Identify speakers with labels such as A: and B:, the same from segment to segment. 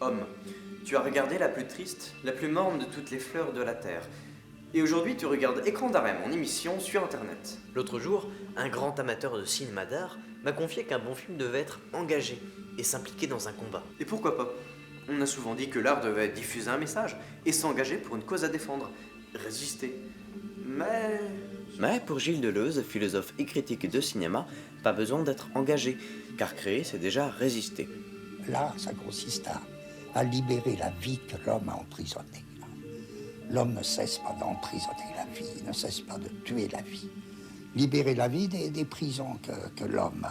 A: Homme, tu as regardé la plus triste, la plus morne de toutes les fleurs de la terre. Et aujourd'hui, tu regardes Écran d'arrêt, mon émission sur Internet.
B: L'autre jour, un grand amateur de cinéma d'art m'a confié qu'un bon film devait être engagé et s'impliquer dans un combat.
A: Et pourquoi pas? On a souvent dit que l'art devait diffuser un message et s'engager pour une cause à défendre. Résister.
B: Mais pour Gilles Deleuze, philosophe et critique de cinéma, pas besoin d'être engagé, car créer, c'est déjà résister.
C: L'art, ça consiste à libérer la vie que l'homme a emprisonnée. L'homme ne cesse pas d'emprisonner la vie, ne cesse pas de tuer la vie. Libérer la vie des prisons que l'homme...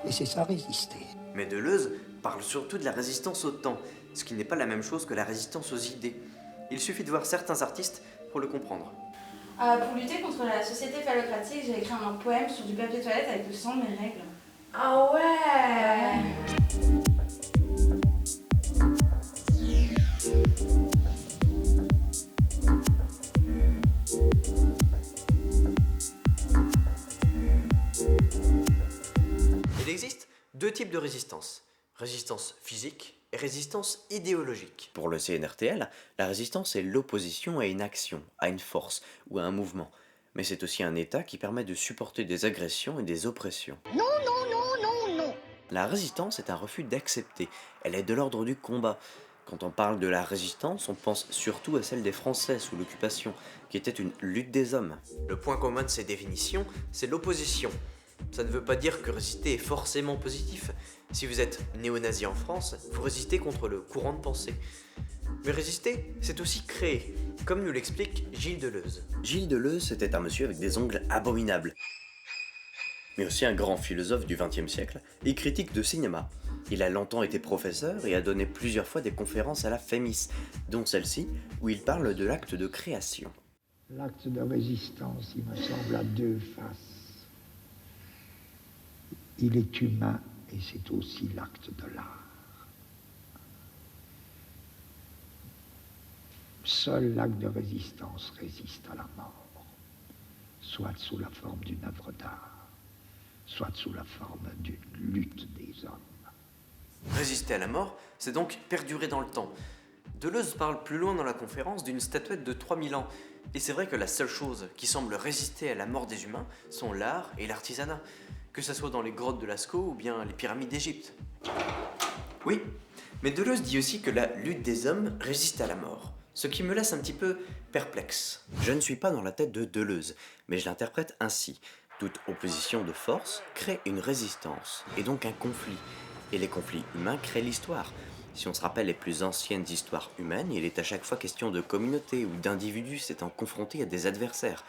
C: et c'est ça, résister.
A: Mais Deleuze parle surtout de la résistance au temps, ce qui n'est pas la même chose que la résistance aux idées. Il suffit de voir certains artistes pour le comprendre.
D: Pour lutter contre la société phallocratique, j'ai écrit un poème sur du papier toilette avec le sang de mes règles.
E: Ah ouais.
B: Il existe deux types de résistance. Résistance physique et résistance idéologique. Pour le CNRTL, la résistance est l'opposition à une action, à une force ou à un mouvement. Mais c'est aussi un état qui permet de supporter des agressions et des oppressions.
C: Non, non, non, non, non.
B: La résistance est un refus d'accepter. Elle est de l'ordre du combat. Quand on parle de la résistance, on pense surtout à celle des Français sous l'occupation, qui était une lutte des hommes. Le point commun de ces définitions, c'est l'opposition. Ça ne veut pas dire que résister est forcément positif. Si vous êtes néo-nazi en France, vous résistez contre le courant de pensée. Mais résister, c'est aussi créer, comme nous l'explique Gilles Deleuze. Gilles Deleuze, c'était un monsieur avec des ongles abominables, mais aussi un grand philosophe du XXe siècle et critique de cinéma. Il a longtemps été professeur et a donné plusieurs fois des conférences à la FEMIS, dont celle-ci, où il parle de l'acte de création.
C: L'acte de résistance, il me semble, a deux faces. Il est humain et c'est aussi l'acte de l'art. Seul l'acte de résistance résiste à la mort, soit sous la forme d'une œuvre d'art, soit sous la forme d'une lutte des hommes.
A: Résister à la mort, c'est donc perdurer dans le temps. Deleuze parle plus loin dans la conférence d'une statuette de 3000 ans. Et c'est vrai que la seule chose qui semble résister à la mort des humains sont l'art et l'artisanat, que ce soit dans les grottes de Lascaux ou bien les pyramides d'Égypte. Oui, mais Deleuze dit aussi que la lutte des hommes résiste à la mort, ce qui me laisse un petit peu perplexe. Je ne suis pas dans la tête de Deleuze, mais je l'interprète ainsi. Toute opposition de force crée une résistance, et donc un conflit. Et les conflits humains créent l'histoire. Si on se rappelle les plus anciennes histoires humaines, il est à chaque fois question de communautés ou d'individus s'étant confrontés à des adversaires.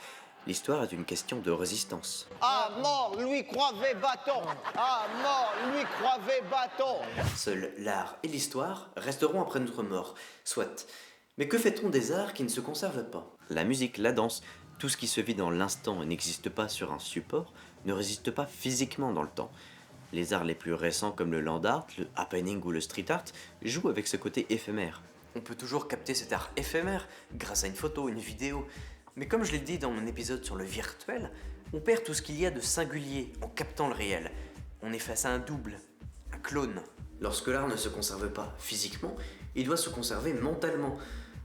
A: L'histoire est une question de résistance.
F: À mort, lui croivait bâton. À mort, lui croivait bâton.
A: Seuls l'art et l'histoire resteront après notre mort, soit. Mais que fait-on des arts qui ne se conservent pas?
B: La musique, la danse, tout ce qui se vit dans l'instant et n'existe pas sur un support, ne résiste pas physiquement dans le temps. Les arts les plus récents comme le land art, le happening ou le street art jouent avec ce côté éphémère.
A: On peut toujours capter cet art éphémère grâce à une photo, une vidéo. Mais comme je l'ai dit dans mon épisode sur le virtuel, on perd tout ce qu'il y a de singulier en captant le réel. On est face à un double, un clone. Lorsque l'art ne se conserve pas physiquement, il doit se conserver mentalement.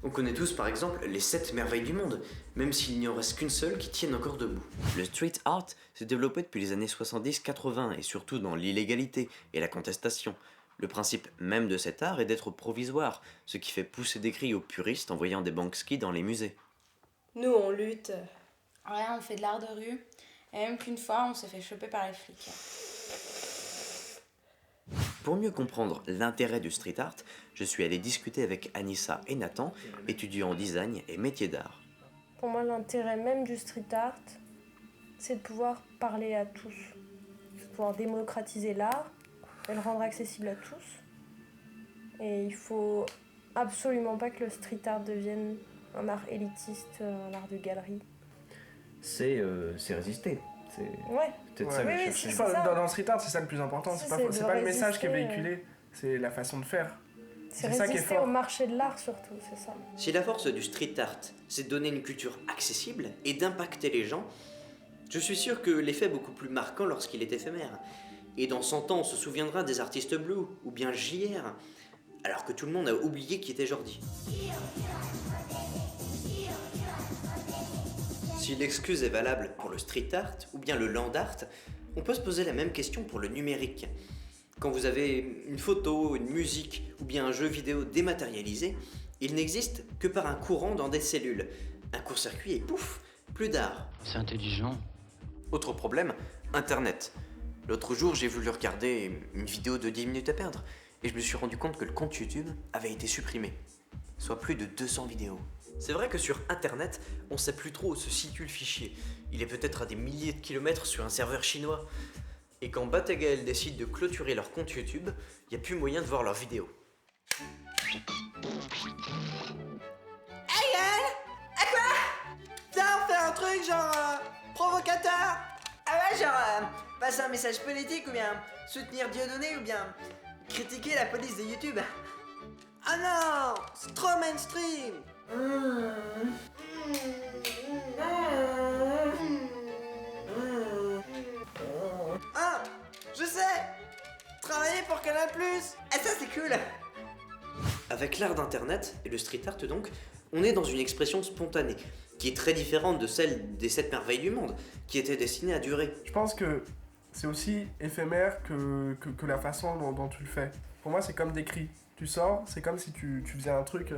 A: On connaît tous par exemple les 7 merveilles du monde, même s'il n'y en reste qu'une seule qui tienne encore debout.
B: Le street art s'est développé depuis les années 70-80 et surtout dans l'illégalité et la contestation. Le principe même de cet art est d'être provisoire, ce qui fait pousser des cris aux puristes en voyant des Banksy dans les musées.
E: Nous, on lutte.
D: Ouais, on fait de l'art de rue. Et même qu'une fois, on s'est fait choper par les flics.
B: Pour mieux comprendre l'intérêt du street art, je suis allé discuter avec Anissa et Nathan, étudiants en design et métiers d'art.
G: Pour moi, l'intérêt même du street art, c'est de pouvoir parler à tous, de pouvoir démocratiser l'art et le rendre accessible à tous. Et il faut absolument pas que le street art devienne un art élitiste, un art de galerie.
H: C'est résister. C'est
G: Ouais.
H: peut-être ça que je cherchais.
I: Dans le street art, c'est ça le plus important. C'est pas le message qui est véhiculé, c'est la façon de faire.
G: C'est
I: ça qui est
G: résister
I: fort.
G: au marché de l'art surtout, c'est ça.
A: Si la force du street art, c'est de donner une culture accessible et d'impacter les gens, je suis sûr que l'effet est beaucoup plus marquant lorsqu'il est éphémère.
B: Et dans 100 ans, on se souviendra des artistes Blue, ou bien JR, alors que tout le monde a oublié qui était Jordi. Si l'excuse est valable pour le street art ou bien le land art, on peut se poser la même question pour le numérique. Quand vous avez une photo, une musique ou bien un jeu vidéo dématérialisé, il n'existe que par un courant dans des cellules. Un court-circuit et pouf, plus d'art.
J: C'est intelligent.
A: Autre problème, Internet. L'autre jour, j'ai voulu regarder une vidéo de 10 minutes à perdre et je me suis rendu compte que le compte YouTube avait été supprimé, soit plus de 200 vidéos. C'est vrai que sur Internet, on sait plus trop où se situe le fichier. Il est peut-être à des milliers de kilomètres sur un serveur chinois. Et quand Bat et Gaël décident de clôturer leur compte YouTube, il n'y a plus moyen de voir leurs vidéos.
K: Hey Gaël! À quoi? Viens, on fait un truc genre provocateur! Ah ouais, genre passer un message politique ou bien soutenir Dieudonné ou bien critiquer la police de YouTube. Ah non! C'est trop mainstream! Ah! Je sais! Travailler pour Canal+! Ah ça c'est cool!
B: Avec l'art d'Internet, et le street art donc, on est dans une expression spontanée, qui est très différente de celle des 7 merveilles du monde, qui étaient destinées à durer.
I: Je pense que c'est aussi éphémère que la façon dont tu le fais. Pour moi, c'est comme des cris. Tu sors, c'est comme si tu faisais un truc...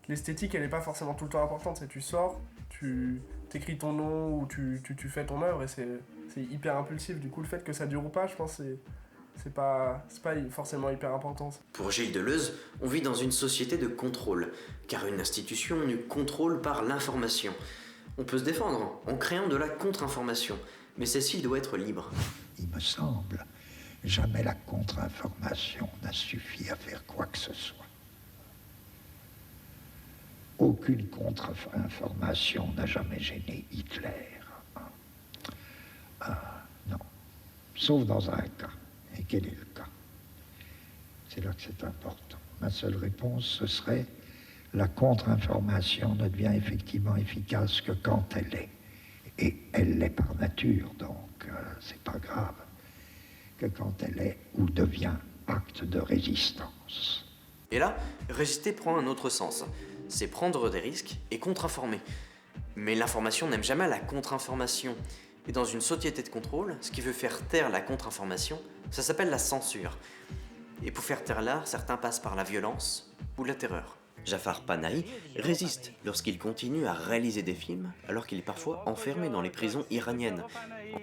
I: l'esthétique, elle n'est pas forcément tout le temps importante. C'est tu sors, tu t'écris ton nom ou tu fais ton œuvre et c'est hyper impulsif. Du coup, le fait que ça dure ou pas, je pense que c'est pas forcément hyper important.
B: Pour Gilles Deleuze, on vit dans une société de contrôle, car une institution nous contrôle par l'information. On peut se défendre en créant de la contre-information, mais celle-ci doit être libre.
C: Il me semble, jamais la contre-information n'a suffi à faire quoi que ce soit. Aucune contre-information n'a jamais gêné Hitler. Non. Sauf dans un cas. Et quel est le cas? C'est là que c'est important. Ma seule réponse, ce serait la contre-information ne devient effectivement efficace que quand elle est. Et elle l'est par nature, donc c'est pas grave. Que quand elle est ou devient acte de résistance.
A: Et là, résister prend un autre sens. C'est prendre des risques et contre-informer. Mais l'information n'aime jamais la contre-information. Et dans une société de contrôle, ce qui veut faire taire la contre-information, ça s'appelle la censure. Et pour faire taire l'art, certains passent par la violence ou la terreur.
B: Jafar Panahi résiste lorsqu'il continue à réaliser des films alors qu'il est parfois enfermé dans les prisons iraniennes.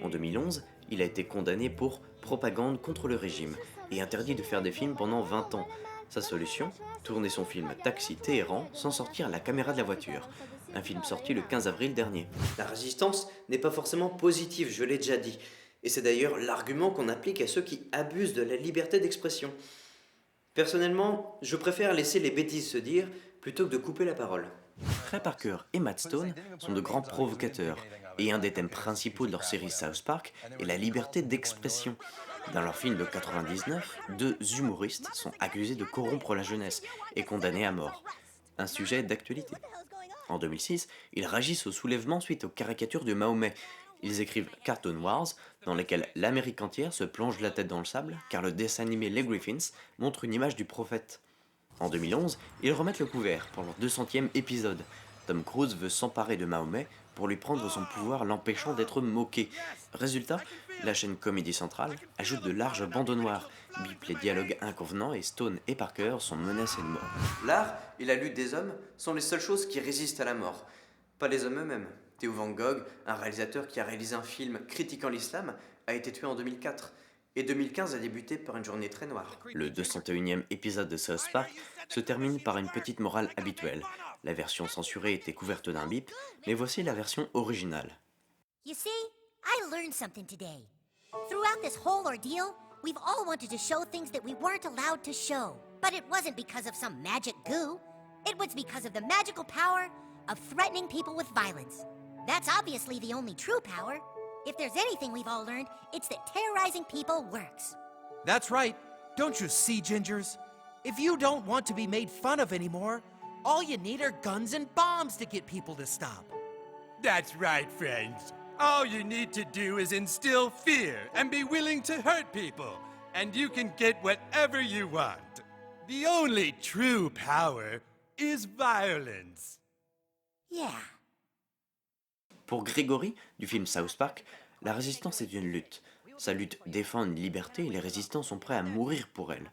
B: En 2011, il a été condamné pour propagande contre le régime et interdit de faire des films pendant 20 ans. Sa solution, tourner son film Taxi Téhéran sans sortir la caméra de la voiture. Un film sorti le 15 avril dernier. La résistance n'est pas forcément positive, je l'ai déjà dit. Et c'est d'ailleurs l'argument qu'on applique à ceux qui abusent de la liberté d'expression. Personnellement, je préfère laisser les bêtises se dire plutôt que de couper la parole. Trey Parker et Matt Stone sont de grands provocateurs, et un des thèmes principaux de leur série South Park est la liberté d'expression. Dans leur film de 99, 2 humoristes sont accusés de corrompre la jeunesse et condamnés à mort. Un sujet d'actualité. En 2006, ils réagissent au soulèvement suite aux caricatures de Mahomet. Ils écrivent Cartoon Wars, dans lesquels l'Amérique entière se plonge la tête dans le sable, car le dessin animé Les Griffins montre une image du prophète. En 2011, ils remettent le couvert pour leur 200e épisode. Tom Cruise veut s'emparer de Mahomet pour lui prendre son pouvoir, l'empêchant d'être moqué. Résultat, la chaîne Comedy Central ajoute de larges bandeaux noirs, bip les dialogues inconvenants et Stone et Parker sont menacés de mort.
A: L'art et la lutte des hommes sont les seules choses qui résistent à la mort, pas les hommes eux-mêmes. Theo Van Gogh, un réalisateur qui a réalisé un film critiquant l'islam, a été tué en 2004. Et 2015 a débuté par une journée très noire.
B: Le 201e épisode de South Park se termine par une petite morale habituelle. La version censurée était couverte d'un bip, mais voici la version originale.
L: You see, I learned something today. Throughout this whole ordeal, we've all wanted to show things that we weren't allowed to show. But it wasn't because of some magic goo. It was because of the magical power of threatening people with violence. That's obviously the only true power. If there's anything we've all learned, it's that terrorizing people works.
M: That's right. Don't you see, Gingers? If you don't want to be made fun of anymore, all you need are guns and bombs to get people to stop.
N: That's right, friends.
J: All you need to do is instill fear and be willing to hurt people, and you can get whatever you want. The only true power is violence.
L: Yeah.
B: Pour Grégory, du film South Park, la résistance est une lutte. Sa lutte défend une liberté et les résistants sont prêts à mourir pour elle.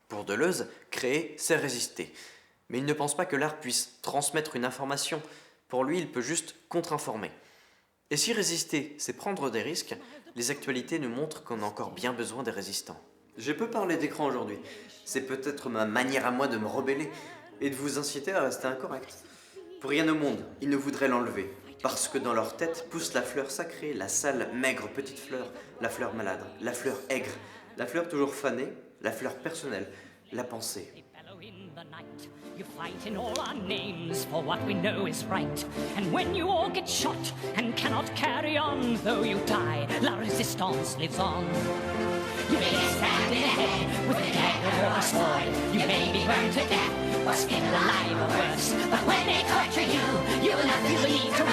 A: Pour Deleuze, créer, c'est résister. Mais il ne pense pas que l'art puisse transmettre une information. Pour lui, il peut juste contre-informer. Et si résister, c'est prendre des risques, les actualités nous montrent qu'on a encore bien besoin des résistants. J'ai peu parlé d'écran aujourd'hui. C'est peut-être ma manière à moi de me rebeller et de vous inciter à rester incorrect. Pour rien au monde, ils ne voudraient l'enlever. Parce que dans leur tête pousse la fleur sacrée, la sale, maigre petite fleur, la fleur malade, la fleur aigre, la fleur toujours fanée, la fleur personnelle, la pensée.
N: You fight in all our names for what we know is right. And when you all get shot and cannot carry on, though you die, la résistance lives on. You may be stabbed in the head with a dagger or a sword. You may be burned to death or skinned alive or worse. But when they torture you, you will not feel the need to